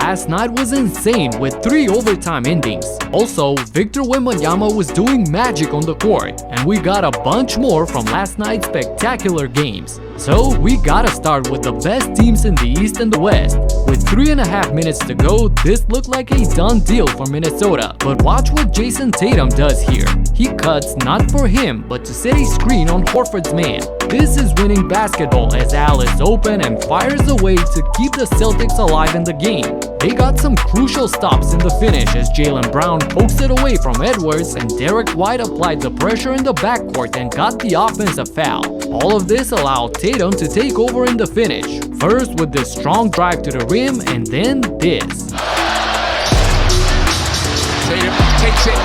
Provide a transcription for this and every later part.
last night was insane with 3 overtime endings. Also, Victor Wembanyama was doing magic on the court, and we got a bunch more from last night's spectacular games. So we gotta start with the best teams in the East and the West. With 3.5 minutes to go, this looked like a done deal for Minnesota. But watch what Jason Tatum does here. He cuts not for him, but to set a screen on Horford's man. This is winning basketball as Al is open and fires away to keep the Celtics alive in the game. They got some crucial stops in the finish as Jaylen Brown pokes it away from Edwards, and Derek White applied the pressure in the backcourt and got the offensive foul. All of this allowed Tatum to take over in the finish. First with this strong drive to the rim, and then this. Tatum takes it.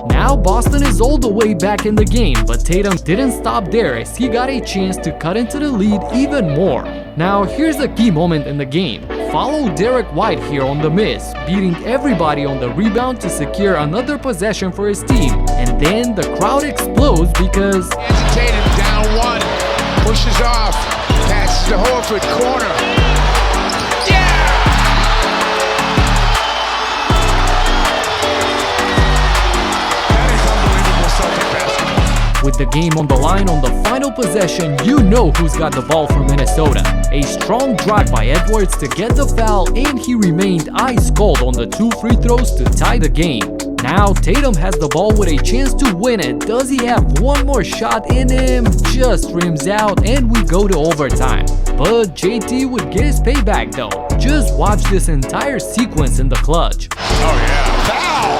Now Boston is all the way back in the game, but Tatum didn't stop there as he got a chance to cut into the lead even more. Now here's a key moment in the game. Follow Derek White here on the miss, beating everybody on the rebound to secure another possession for his team. And then the crowd explodes because Tatum down one, pushes off, passes to Horford, corner. with the game on the line on the final possession, you know who's got the ball for Minnesota. A strong drive by Edwards to get the foul, and he remained ice cold on the 2 free throws to tie the game. Now Tatum has the ball with a chance to win it. Does he have one more shot in him? Just rims out and we go to overtime. But JT would get his payback though. Just watch this entire sequence in the clutch. Oh yeah, foul!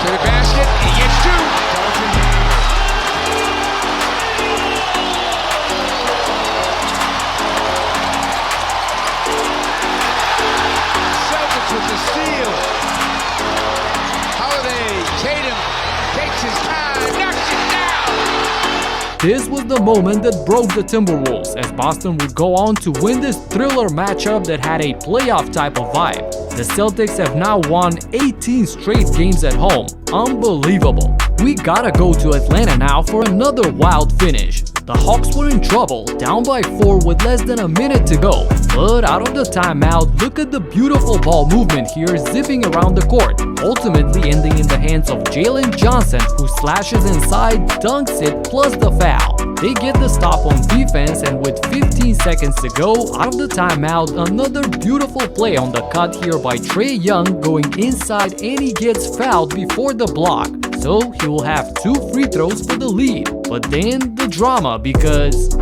To the basket, he gets 2. Celtics with the steal. Tatum takes his time, knocks it down! This was the moment that broke the Timberwolves, as Boston would go on to win this thriller matchup that had a playoff type of vibe. The Celtics have now won 18 straight games at home. Unbelievable. We gotta go to Atlanta now for another wild finish. The Hawks were in trouble, down by 4 with less than a minute to go. But out of the timeout, look at the beautiful ball movement here zipping around the court, ultimately ending in the hands of Jalen Johnson, who slashes inside, dunks it, plus the foul. They get the stop on defense, and with 15 seconds to go out of the timeout, another beautiful play on the cut here by Trae Young going inside, and he gets fouled before the block. So he will have 2 free throws for the lead. But then the drama because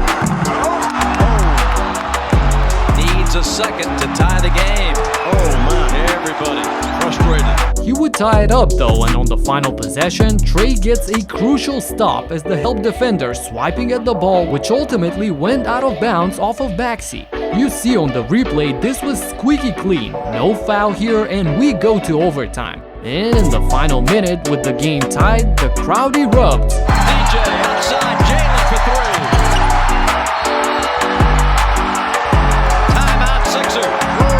needs a second to tie the game. Oh my, everybody frustrated. He would tie it up though, and on the final possession, Trae gets a crucial stop as the help defender swiping at the ball, which ultimately went out of bounds off of Maxey. You see on the replay, this was squeaky clean. No foul here, and we go to overtime. And in the final minute, with the game tied, the crowd erupts. DJ outside, Jalen for 3. Timeout Sixer.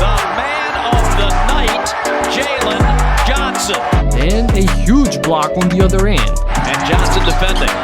The man of the night, Jalen Johnson. And a huge block on the other end. And Johnson defending.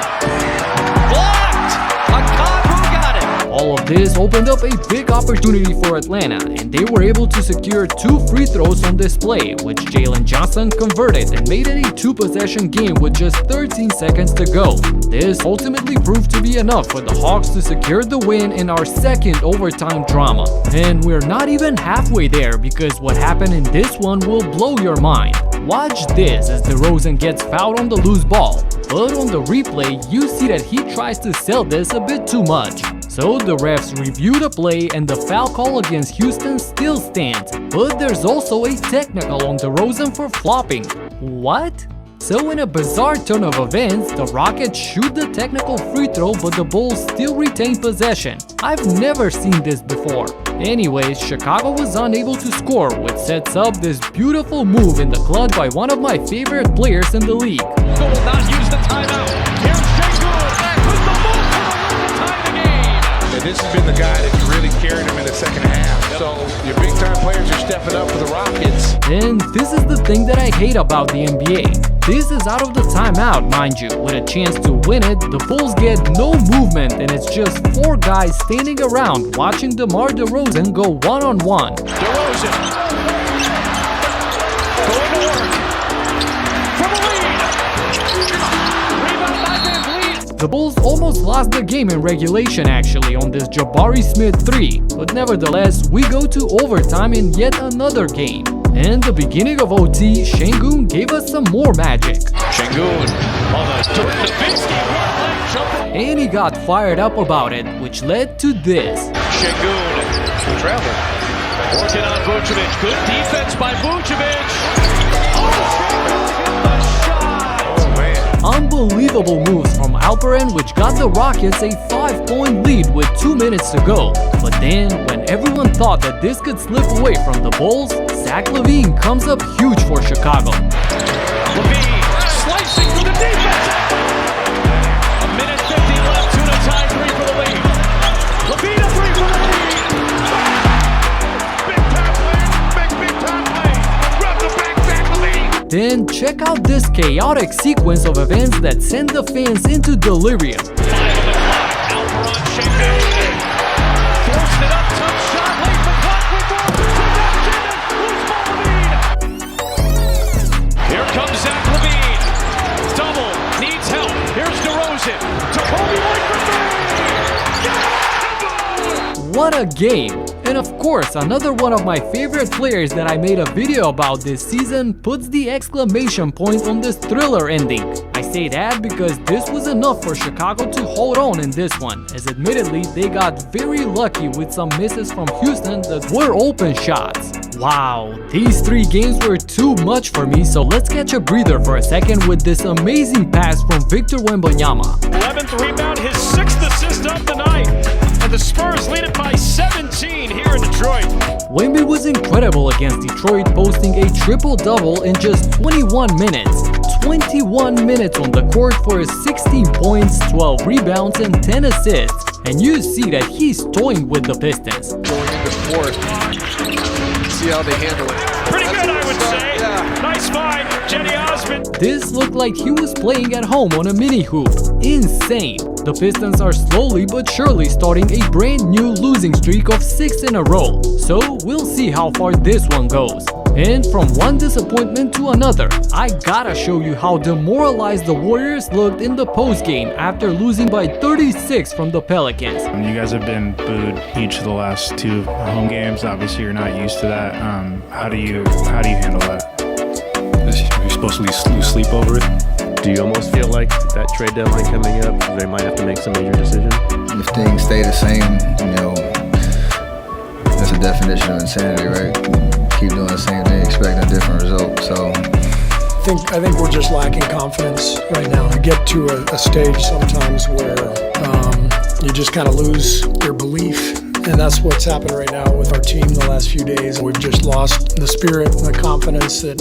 Blocked! A Conru got it! All of this opened up a big opportunity for Atlanta, and they were able to secure 2 free throws on this play, which Jalen Johnson converted and made it a 2-possession game with just 13 seconds to go. This ultimately proved to be enough for the Hawks to secure the win in our second overtime drama. And we're not even halfway there, because what happened in this one will blow your mind. Watch this as DeRozan gets fouled on the loose ball. But on the replay, you see that he tries to sell this a bit too much. So the refs review the play, and the foul call against Houston still stands. But there's also a technical on DeRozan for flopping. What? So in a bizarre turn of events, the Rockets shoot the technical free throw, but the Bulls still retain possession. I've never seen this before. Anyways, Chicago was unable to score, which sets up this beautiful move in the clutch by one of my favorite players in the league. Will not use the timeout. Here's Jay Gould with the ball to tie the game. And this has been the guy that's really carried him in the second half. Yep. So your big time players are stepping up for the Rockets. And this is the thing that I hate about the NBA. This is out of the timeout, mind you. With a chance to win it, the Bulls get no movement and it's just 4 guys standing around watching DeMar DeRozan go one-on-one. DeRozan going to work from a lead. Rebound by VanVleet. The Bulls almost lost the game in regulation actually on this Jabari Smith 3, but nevertheless we go to overtime in yet another game. In the beginning of OT, Şengün gave us some more magic. Şengün on the Nowitzki one-leg jumper. And he got fired up about it, which led to this. Şengün travel. Working on Vucevic. Good defense by Vucevic. Oh, Şengün hit the shot. Oh, man. Unbelievable moves from Alperen, which got the Rockets a 5-point lead with 2 minutes to go. But then, when everyone thought that this could slip away from the Bulls, Zach LaVine comes up huge for Chicago. LaVine slicing through the defense. A minute 50 left, 2 to tie, 3 for the lead. LaVine a 3 for the lead. Big time play. Big time play. Rub the back lead. Then check out this chaotic sequence of events that send the fans into delirium. 5 on the clock. Alperen Şengün. Forced it up, tough shot, late the clock with more. Here comes Zach LaVine. Double, needs help. Here's DeRozan. To Kobe White for 3. What a game! And of course, another one of my favorite players that I made a video about this season puts the exclamation point on this thriller ending. I say that because this was enough for Chicago to hold on in this one, as admittedly they got very lucky with some misses from Houston that were open shots. Wow, these 3 games were too much for me, so let's catch a breather for a second with this amazing pass from Victor Wembanyama. 11th rebound, his 6th assist of the night. And the Spurs lead it by 17 here in Detroit. Wemby was incredible against Detroit, posting a triple-double in just 21 minutes. 21 minutes on the court for his 16 points, 12 rebounds, and 10 assists. And you see that he's toying with the Pistons. Going into fourth. See how they handle it. Pretty good, I would say. Yeah. Nice find, Jenny Osmond. This looked like he was playing at home on a mini hoop. Insane. The Pistons are slowly but surely starting a brand new losing streak of 6 in a row. So we'll see how far this one goes. And from one disappointment to another, I gotta show you how demoralized the Warriors looked in the postgame after losing by 36 from the Pelicans. You guys have been booed each of the last 2 home games. Obviously, you're not used to that. How do you handle that? You're supposed to lose sleep over it. Do you almost feel like that trade deadline coming up, they might have to make some major decision? If things stay the same, that's a definition of insanity, right? Keep doing the same thing, expecting a different result. So I think we're just lacking confidence right now. You get to a stage sometimes where you just kind of lose your belief. And that's what's happened right now with our team the last few days. We've just lost the spirit and the confidence that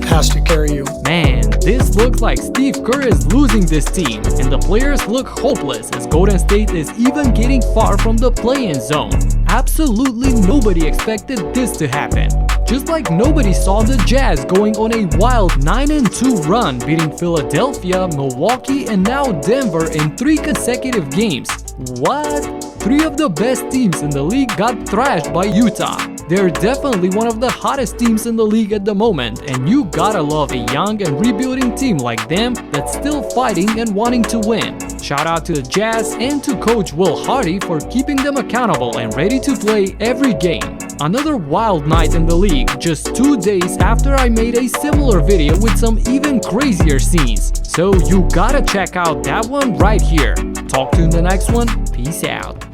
has to carry you. Man, this looks like Steve Kerr is losing this team, and the players look hopeless as Golden State is even getting far from the play-in zone. Absolutely nobody expected this to happen. Just like nobody saw the Jazz going on a wild 9-2 run, beating Philadelphia, Milwaukee, and now Denver in 3 consecutive games. What? 3 of the best teams in the league got thrashed by Utah. They're definitely one of the hottest teams in the league at the moment, and you gotta love a young and rebuilding team like them that's still fighting and wanting to win. Shout out to the Jazz and to Coach Will Hardy for keeping them accountable and ready to play every game. Another wild night in the league, just 2 days after I made a similar video with some even crazier scenes. So you gotta check out that one right here. Talk to you in the next one. Peace out.